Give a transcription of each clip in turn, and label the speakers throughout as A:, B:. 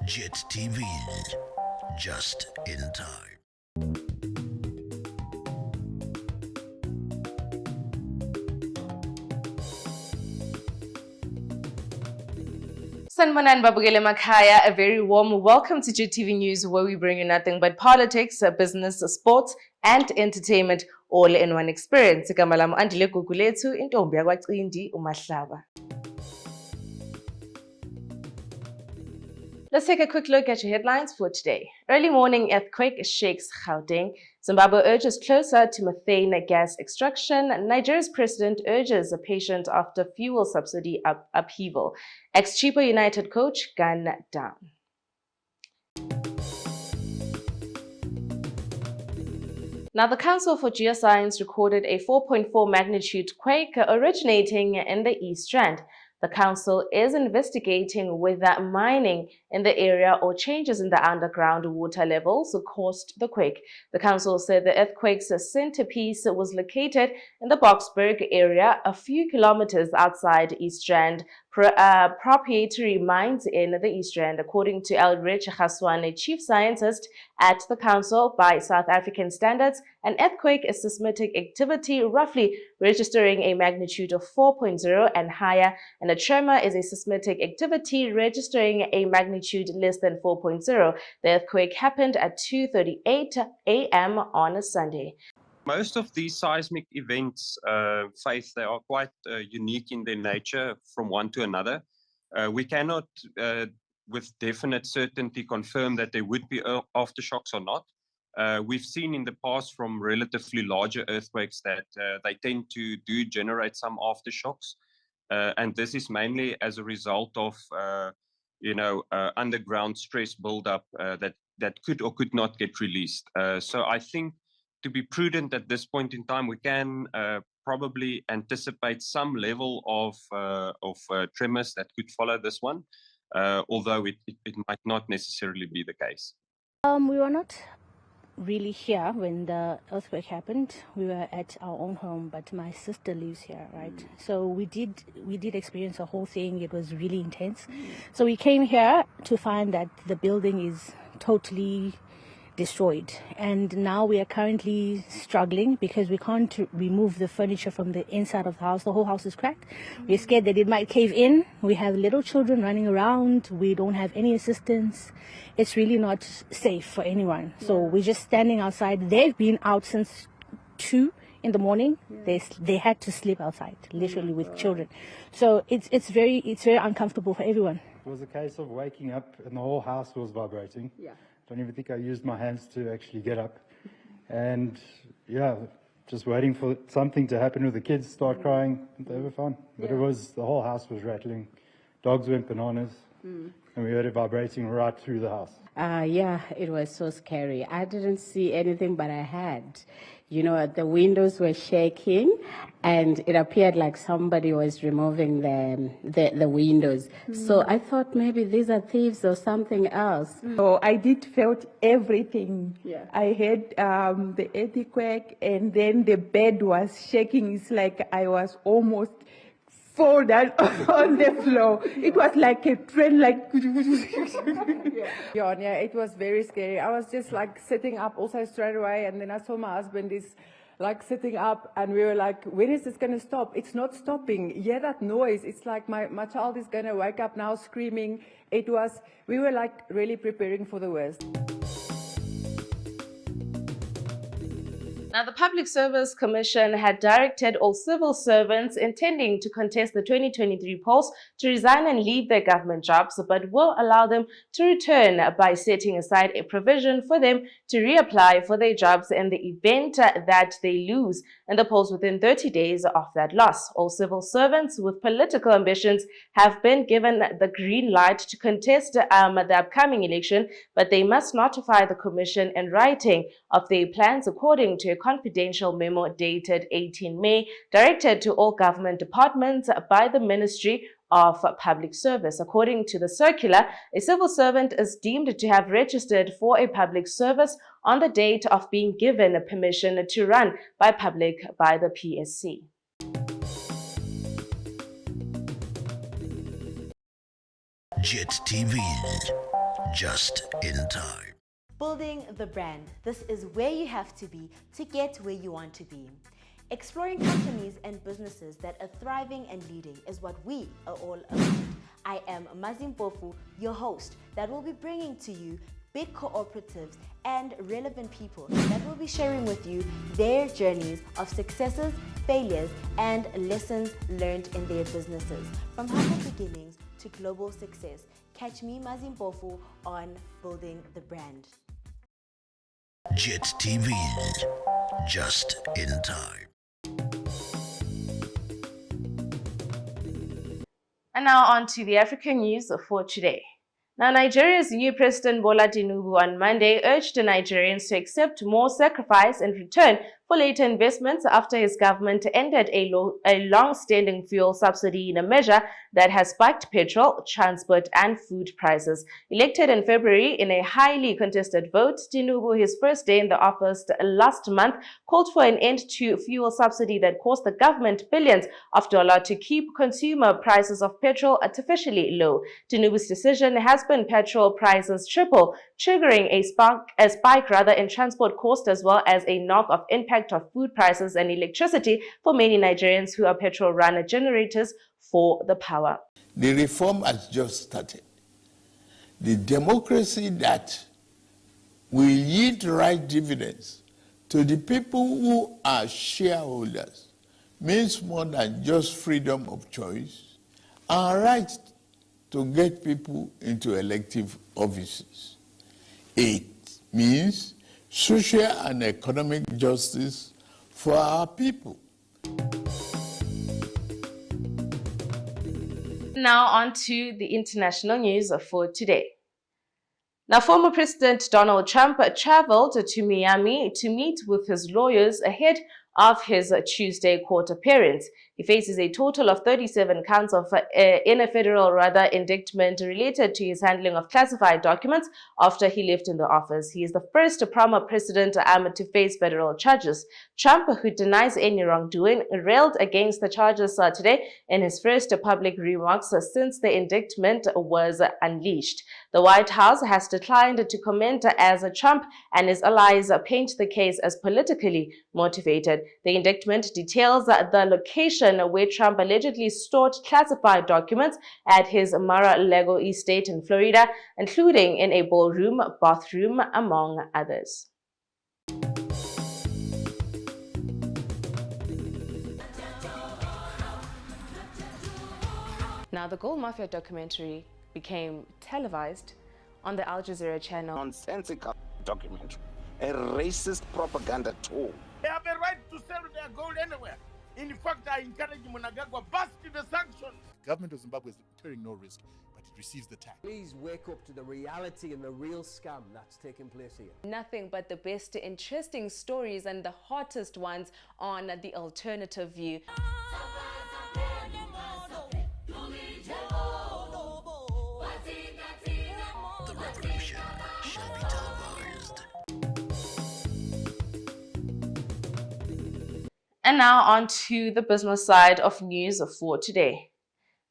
A: JIT-TV, just in time.
B: Sanibonani babukele emakhaya, a very warm welcome to JIT-TV News, where we bring you nothing but politics, business, sports and entertainment all in one experience. Igama lami Andile Gugulethu, intombi yakwaCindi uMahlaba. Let's take a quick look at your headlines for today. Early morning earthquake shakes Gauteng. Zimbabwe urges closer to methane gas extraction. Nigeria's president urges a patient after fuel subsidy upheaval. Ex-Cheaper United coach gunned down. Now, the Council for Geoscience recorded a 4.4 magnitude quake originating in the East Rand. The council is investigating whether mining in the area or changes in the underground water levels caused the quake. The council said the earthquake's centerpiece was located in the Boksburg area, a few kilometers outside East Rand. Proprietary mines in the East Rand, according to Elrich Khaswane, chief scientist at the council. By South African standards, an earthquake is seismic activity roughly registering a magnitude of 4.0 and higher, and a tremor is a seismic activity registering a magnitude less than 4.0. The earthquake happened at 2:38 a.m. on a Sunday.
C: Most of these seismic events, Faith, they are quite unique in their nature from one to another. We cannot, with definite certainty, confirm that there would be aftershocks or not. We've seen in the past from relatively larger earthquakes that they tend to generate some aftershocks. And this is mainly as a result of, underground stress buildup that could or could not get released. So I think, to be prudent at this point in time, we can probably anticipate some level of tremors that could follow this one, although it might not necessarily be the case.
D: We were not really here when the earthquake happened. We were at our own home, but my sister lives here, right? So we did experience the whole thing. It was really intense. So we came here to find that the building is totally destroyed, and now we are currently struggling because we can't remove the furniture from the inside of the house. The whole house is cracked. We're scared that it might cave in. We have little children running around. We don't have any assistance. It's really not safe for anyone. So we're just standing outside. They've been out since 2 in the morning. They had to sleep outside, literally, with children. So it's very uncomfortable for everyone.
E: It was a case of waking up and the whole house was vibrating. Don't even think I used my hands to actually get up. And just waiting for something to happen with the kids, start crying. They were fine. But the whole house was rattling. Dogs went bananas. And we heard it vibrating right through the house.
F: It was so scary. I didn't see anything, but I had. The windows were shaking, and it appeared like somebody was removing the windows. So I thought maybe these are thieves or something else.
G: So I did felt everything. I heard the earthquake, and then the bed was shaking. It's like I was almost fall down on the floor. It was like a train, like.
H: It was very scary. I was just like sitting up also straight away, and then I saw my husband is like sitting up, and we were like, when is this going to stop? It's not stopping. Hear that noise. It's like my child is going to wake up now screaming. We were like really preparing for the worst.
B: Now, the Public Service Commission had directed all civil servants intending to contest the 2023 polls to resign and leave their government jobs, but will allow them to return by setting aside a provision for them to reapply for their jobs in the event that they lose in the polls within 30 days of that loss. All civil servants with political ambitions have been given the green light to contest the upcoming election, but they must notify the Commission in writing of their plans according to a confidential memo dated 18 May, directed to all government departments by the Ministry of Public Service. According to the circular, a civil servant is deemed to have registered for a public service on the date of being given permission to run by the PSC.
A: JIT-TV, just in time.
I: Building the brand. This is where you have to be to get where you want to be. Exploring companies and businesses that are thriving and leading is what we are all about. I am Mazimpofu, your host, that will be bringing to you big cooperatives and relevant people that will be sharing with you their journeys of successes, failures, and lessons learned in their businesses, from humble beginnings to global success. Catch me, Mazimpofu, on Building the Brand.
A: JIT-TVzw, just in time.
B: And now on to the African news for today. Now, Nigeria's new President Bola Tinubu on Monday urged the Nigerians to accept more sacrifice in return for later investments after his government ended a long-standing fuel subsidy in a measure that has spiked petrol, transport and food prices. Elected in February in a highly contested vote, Tinubu, his first day in the office last month, called for an end to fuel subsidy that cost the government billions of dollars to keep consumer prices of petrol artificially low. Tinubu's decision has been petrol prices triple, triggering a spike in transport cost as well as a knock-off impact of food prices and electricity for many Nigerians who are petrol-run generators for the power.
J: The reform has just started. The democracy that will yield right dividends to the people who are shareholders means more than just freedom of choice and right to get people into elective offices. It means social and economic justice for our people.
B: Now on to the international news for today. Now, former President Donald Trump traveled to Miami to meet with his lawyers ahead of his Tuesday court appearance. He faces a total of 37 counts in a federal indictment related to his handling of classified documents after he left in the office. He is the first former president to face federal charges. Trump, who denies any wrongdoing, railed against the charges today in his first public remarks since the indictment was unleashed. The White House has declined to comment as Trump and his allies paint the case as politically motivated. The indictment details the location where Trump allegedly stored classified documents at his Mar-a-Lago estate in Florida, including in a ballroom, bathroom, among others. Now, the Gold Mafia documentary became televised on the Al Jazeera channel.
K: Nonsensical documentary, a racist propaganda tool.
L: They have a right to sell their gold anywhere. In fact, I encourage Mnangagwa bust the sanctions.
M: Government of Zimbabwe is incurring no risk, but it receives the tax.
N: Please wake up to the reality and the real scam that's taking place here.
B: Nothing but the best interesting stories and the hottest ones on the alternative view.
A: The revolution shall be televised.
B: And now on to the business side of news for today.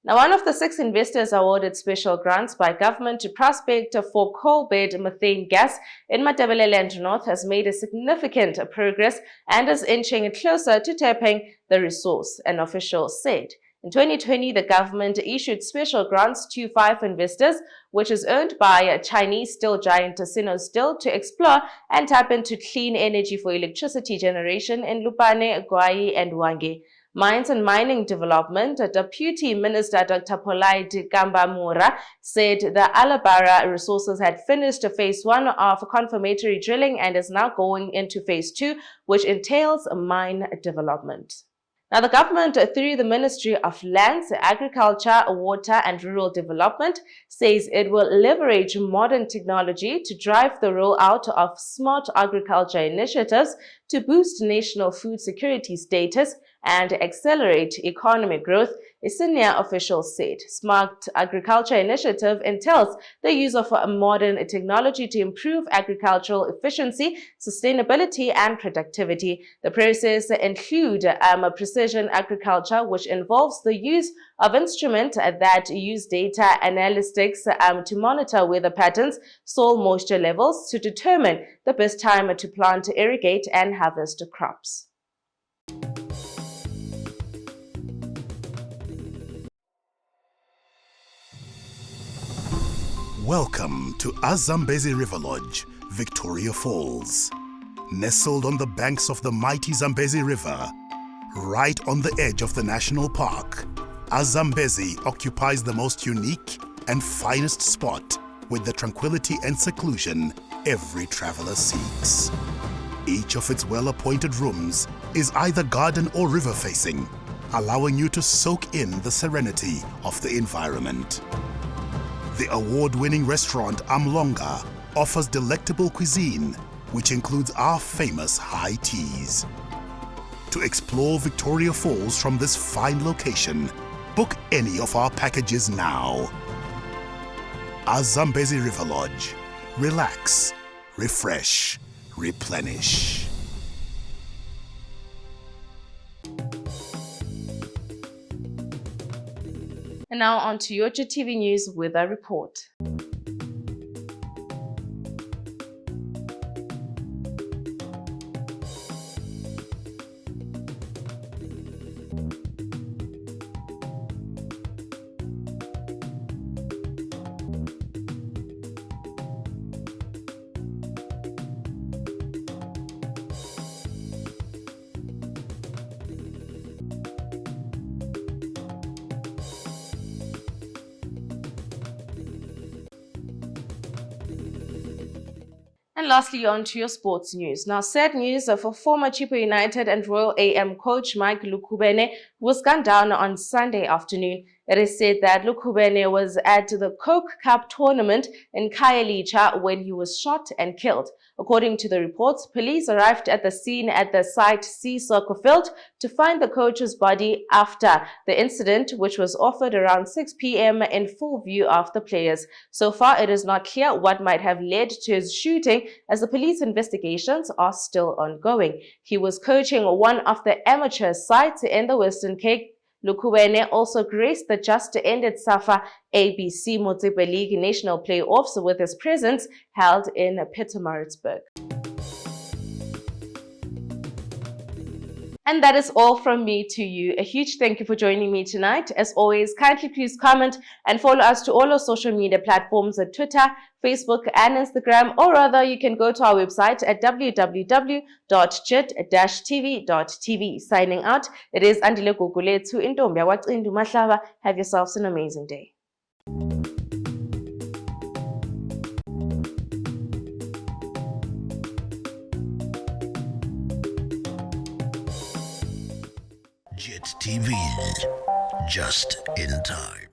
B: Now, one of the 6 investors awarded special grants by government to prospect for coal-bed methane gas in Matabeleland North has made a significant progress and is inching closer to tapping the resource, an official said. In 2020, the government issued special grants to 5 investors, which is earned by Chinese steel giant Sinosteel, to explore and tap into clean energy for electricity generation in Lupane, Gwai, and Wange. Mines and Mining Development, Deputy Minister Dr. Polite Kambamura said the Alabara resources had finished phase 1 of confirmatory drilling and is now going into phase 2, which entails mine development. Now, the government, through the Ministry of Lands, Agriculture, Water and Rural Development, says it will leverage modern technology to drive the rollout of smart agriculture initiatives to boost national food security status and accelerate economic growth, a senior official said. Smart Agriculture Initiative entails the use of modern technology to improve agricultural efficiency, sustainability, and productivity. The process include precision agriculture, which involves the use of instruments that use data analytics to monitor weather patterns, soil moisture levels to determine the best time to plant, irrigate, and harvest crops.
M: Welcome to Zambezi River Lodge, Victoria Falls. Nestled on the banks of the mighty Zambezi River, right on the edge of the national park, Zambezi occupies the most unique and finest spot with the tranquility and seclusion every traveler seeks. Each of its well-appointed rooms is either garden or river facing, allowing you to soak in the serenity of the environment. The award-winning restaurant Amlonga offers delectable cuisine, which includes our famous high teas. To explore Victoria Falls from this fine location, book any of our packages now. Zambezi River Lodge. Relax, refresh, replenish.
B: And now on to your JIT-TV News weather report. And lastly, on to your sports news. Now, sad news for former Chippa United and Royal AM coach Mike Lukhubene, who was gunned down on Sunday afternoon. It is said that Lukhubene was at the Coke Cup tournament in Khayelitsha when he was shot and killed. According to the reports, police arrived at the scene at the site C Soccer Field to find the coach's body after the incident, which was offered around 6 p.m. in full view of the players. So far, it is not clear what might have led to his shooting, as the police investigations are still ongoing. He was coaching one of the amateur sides in the Western Cape. Lukhubene also graced the just-ended SAFA ABC Motsepe League national playoffs with his presence held in Pietermaritzburg. And that is all from me to you. A huge thank you for joining me tonight. As always, kindly please comment and follow us to all our social media platforms at Twitter, Facebook, and Instagram, or rather you can go to our website at www.JIT-TVzw. Signing out, it is Andile Gugulethu Intombi Awaqindu Mahlaba. Have yourselves an amazing day.
A: JIT-TV, just in time.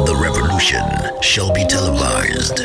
A: The revolution shall be televised.